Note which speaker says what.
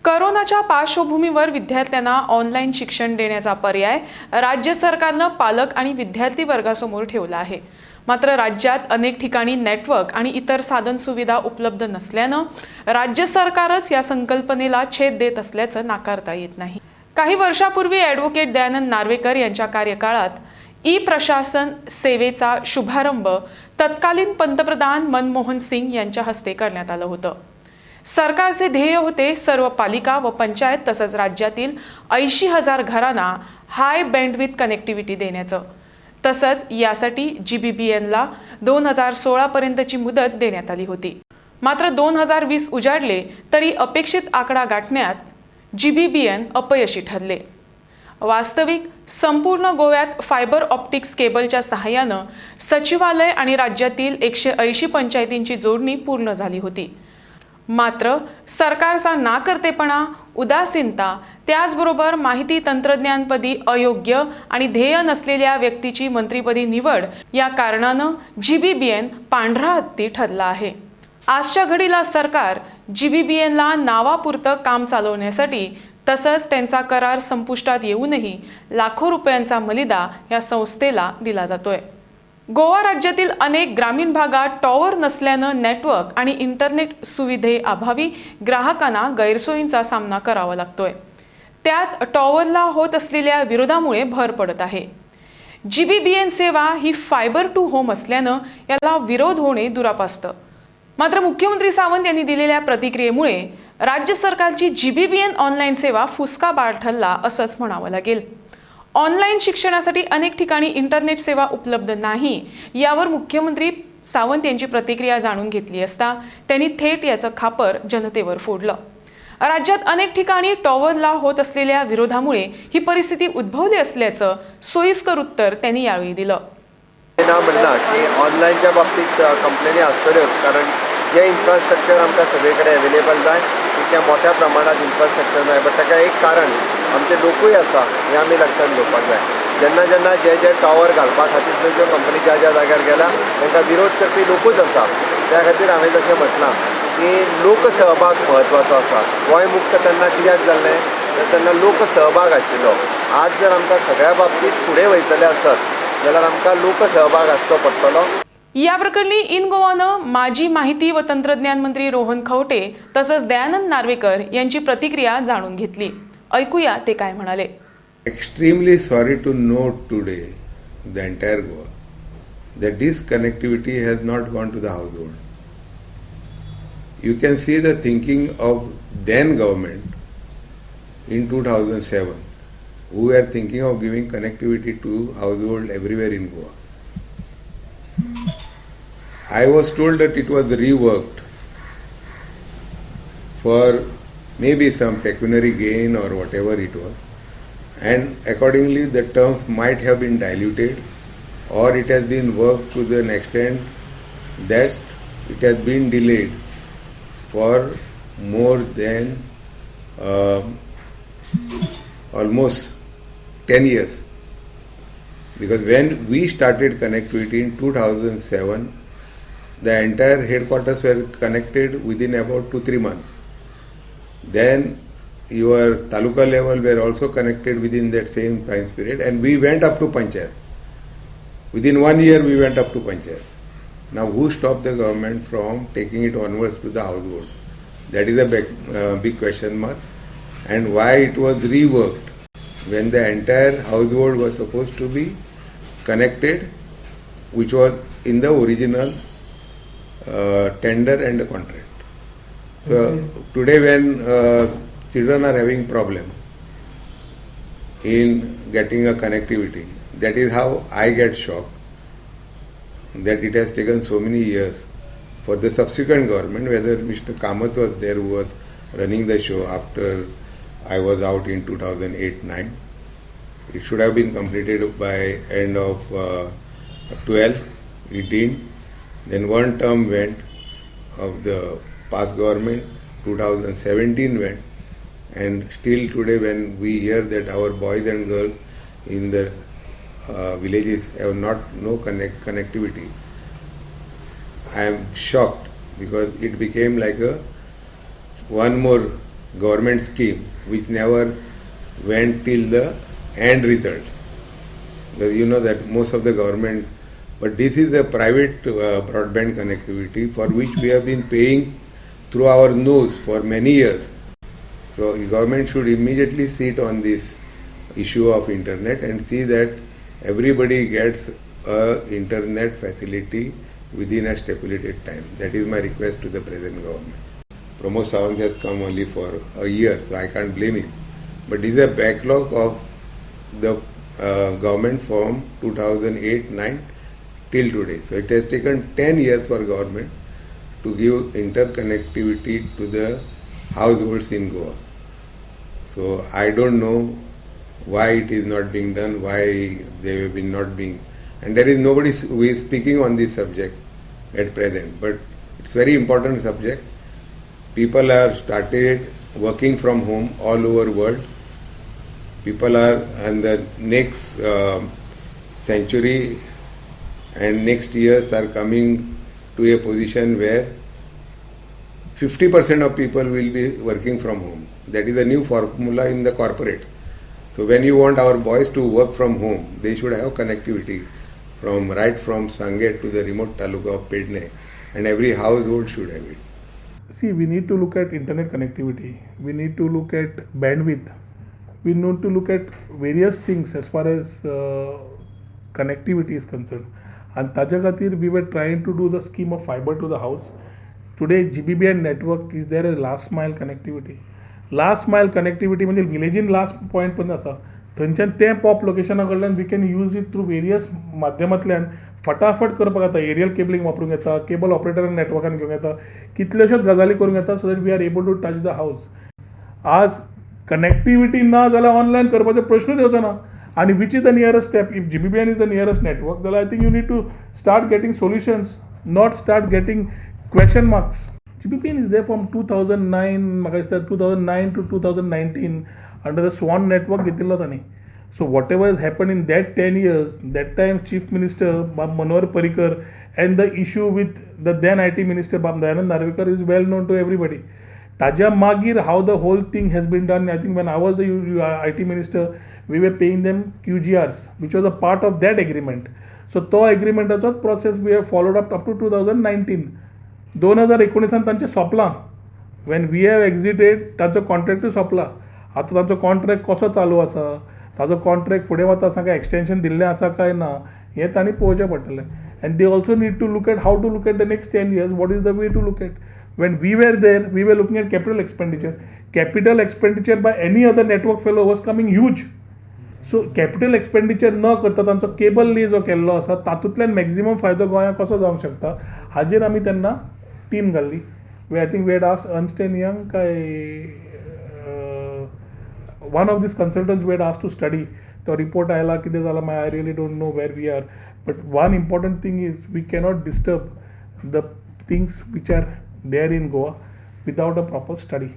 Speaker 1: करोनाच्या पार्श्वभूमीवर विद्यार्थ्यांना ऑनलाईन शिक्षण देण्याचा पर्याय राज्य सरकारनं पालक आणि विद्यार्थी वर्गासमोर ठेवला आहे. मात्र राज्यात अनेक ठिकाणी नेटवर्क आणि इतर साधन सुविधा उपलब्ध नसल्यानं राज्य सरकारच या संकल्पनेला छेद देत असल्याचं नाकारता येत नाही. काही वर्षापूर्वी ॲडव्होकेट दयानंद नार्वेकर यांच्या कार्यकाळात ई-प्रशासन सेवेचा शुभारंभ तत्कालीन पंतप्रधान मनमोहन सिंग यांच्या हस्ते करण्यात आलं होतं. सरकारचे ध्येय होते सर्व पालिका व पंचायत तसंच राज्यातील 80,000 घरांना हाय बँडविड्थ कनेक्टिव्हिटी देण्याचं. तसंच यासाठी GBBNला 2016 पर्यंतची मुदत देण्यात आली होती. मात्र 2020 उजाडले तरी अपेक्षित आकडा गाठण्यात GBBN अपयशी ठरले. वास्तविक संपूर्ण गोव्यात फायबर ऑप्टिक्स केबलच्या सहाय्यानं सचिवालय आणि राज्यातील 180 पंचायतींची जोडणी पूर्ण झाली होती. मात्र सरकारचा नाकर्तेपणा, उदासीनता, त्याचबरोबर माहिती तंत्रज्ञानपदी अयोग्य आणि ध्येय नसलेल्या व्यक्तीची मंत्रिपदी निवड या कारणानं GBBN पांढरा हत्ती ठरला आहे. आजच्या घडीला सरकार GBBNला नावापुरतं काम चालवण्यासाठी तसंच त्यांचा करार संपुष्टात येऊनही लाखो रुपयांचा मलिदा या संस्थेला दिला जातोय. गोवा राज्यातील अनेक ग्रामीण भागात टॉवर नसल्यानं नेटवर्क आणि इंटरनेट सुविधेअभावी ग्राहकांना गैरसोयींचा सामना करावा लागतोय. त्यात टॉवरला होत असलेल्या विरोधामुळे भर पडत आहे. GBBN सेवा ही फायबर टू होम असल्यानं याला विरोध होणे दुरापास्त. मात्र मुख्यमंत्री सावंत यांनी दिलेल्या प्रतिक्रियेमुळे राज्य सरकारची GBBN ऑनलाईन सेवा फुसका बाळ ठरला असंच म्हणावं लागेल. ऑनलाईन शिक्षणासाठी अनेक ठिकाणी इंटरनेट सेवा उपलब्ध नाही यावर मुख्यमंत्री सावंत यांची प्रतिक्रिया जाणून घेतली असता त्यांनी थेट याचं खापर जनतेवर फोडलं. राज्यात अनेक ठिकाणी टॉवरला होत असलेल्या विरोधामुळे ही परिस्थिती उद्भवली असल्याचं सोयीस्कर उत्तर त्यांनी यावेळी दिलं.
Speaker 2: म्हणला की ऑनलाईनच्या बाबतीत कंप्लेनी असतल्योच, कारण जे इन्फ्रास्ट्रक्चर आमकां सगळीकडे अवेलेबल जाय तितक्या मोठ्या प्रमाणात इन्फ्रास्ट्रक्चर जाय. बट ताका एक कारण आमचे लोकूय आसा हे आमी लक्षात घेवपाक जाय. जेन्ना जेन्ना जे टॉवर घालपा खातीर ज्यो कंपनी ज्या जाग्यार गेल्या तांकां विरोध करपी लोकूच आसा. त्या खातीर हांवें जशें म्हटलां की लोकसहभाग म्हत्वाचो आसा. गोंय मुक्त तेन्ना कित्याक जाल्लें तर तेन्ना लोकसहभाग आशिल्लो. आज जर आमकां सगळ्या बाबतींत फुडें वयतले आसत जाल्यार आमकां लोकसहभाग आसचो पडटलो.
Speaker 1: या प्रकरणी इन गोवानं माजी माहिती व तंत्रज्ञान मंत्री रोहन खवटे तसंच दयानंद नार्वेकर यांची प्रतिक्रिया जाणून घेतली. ऐकूया ते काय म्हणाले.
Speaker 3: Extremely sorry to note today the entire Goa that this connectivity has not gone to the household. You can see the thinking of then government in 2007 who were thinking of giving connectivity to household everywhere in Goa. I was told that it was reworked for maybe some pecuniary gain or whatever it was, and accordingly the terms might have been diluted, or it has been worked to an extent that it has been delayed for more than almost 10 years. Because when we started connectivity in 2007, the entire headquarters were connected within about 2-3 months. Then your taluka level were also connected within that same time period, and we went up to panchayat. Within 1 year we went up to panchayat. Now who stopped the government from taking it onwards to the household? That is a big question mark. And why it was reworked when the entire household was supposed to be connected, which was in the original tender and the contract. So today when children are having problem in getting a connectivity, that is how I get shocked that it has taken so many years for the subsequent government, whether Mr. Kamath was there who was running the show after I was out in 2008-9. It should have been completed by end of 12. It didn't. Then one term went of the past government, 2017 went, and still today when we hear that our boys and girls in the villages have no connectivity, I am shocked, because it became like one more government scheme which never went till the end result. Because you know that most of the government, but this is a private broadband connectivity for which we have been paying through our nose for many years. So the government should immediately sit on this issue of internet and see that everybody gets a internet facility within a stipulated time. That is my request to the present government. Pramod Sawant has come only for a year, so I can't blame him. But this is a backlog of the government from 2008-9 till today. So it has taken 10 years for government to give interconnectivity to the households in Goa. So I don't know why it is not being done, why they have been not being, and there is nobody who is speaking on this subject at present. But it's very important subject. People have started working from home all over world. People are in the next century and next years are coming to a position where 50% of people will be working from home. That is a new formula in the corporate. So when you want our boys to work from home, they should have connectivity from right from Sanget to the remote taluka of Pedne, and every household should have it.
Speaker 4: See, we need to look at internet connectivity. We need to look at bandwidth. We need to look at various things as far as connectivity is concerned. And Taja Khatir, we were trying to do the scheme of fiber to the house. Today, GBBN network is there as last mile connectivity. Last mile connectivity म्हणजे village in last point पण आसा थंयच्यान ते पॉप लोकेशना कडल्यान we can use it through various माध्यमांतल्यान फटाफट करपाक जाता. एरियल केबलिंग वापरूंक येता, केबल ऑपरेटर नेटवर्कान घेवंक येता, कितल्योश्योच गजाली करूंक येता so that we are able to touch the houses. आज कनेक्टिविटी ना जाल्यार ऑनलायन करपाचो प्रश्नूच येवचो ना. आणि which is the nearest step? If GBBN is the nearest network जाल्यार I think you need to start getting solutions, not start getting question marks. GBBN is there from 2009, म्हाका दिसता 2009 to 2019 under the SWAN network घेतिल्लो तांणी. So whatever has happened in that 10 years, that time Chief Minister Bab Manohar Parrikar and the issue with the then IT Minister Bab Dayanand Narvekar is well known to everybody. Taja Magir, how the whole thing has been done, I think when I was the IT Minister, we were paying them QGRs, which was a part of that agreement. So तो agreementaचो process we have followed up to 2019. 2019 तांचें सोंपलां. When we have exerted तांचो कॉन्ट्रॅक्टूय सोंपला. आतां तांचो contract कसो चालू आसा, ताजो contract फुडें वता ताका एक्सटेंशन दिल्लें आसा काय ना हें तांणी पळोवचें पडटलें. And they also need to look at how to look at the next 10 years. What is the way to look at? When we were there we were looking at capital expenditure. Capital expenditure by any other network fellow was coming huge. So capital expenditure न करता तांचो cable ली जो केल्लो आसा तातूंतल्यान maximum फायदो गोंयांक कसो जावंक शकता हाजेर आमी तेन्ना टीम घाल्ली. I think we had asked Ernst and Young काय one of these consultants we had asked to study. तो रिपोर्ट आयला कितें जालां मागीर I really don't know where we are. But one important thing is we cannot disturb the things which are there in Goa without a proper study.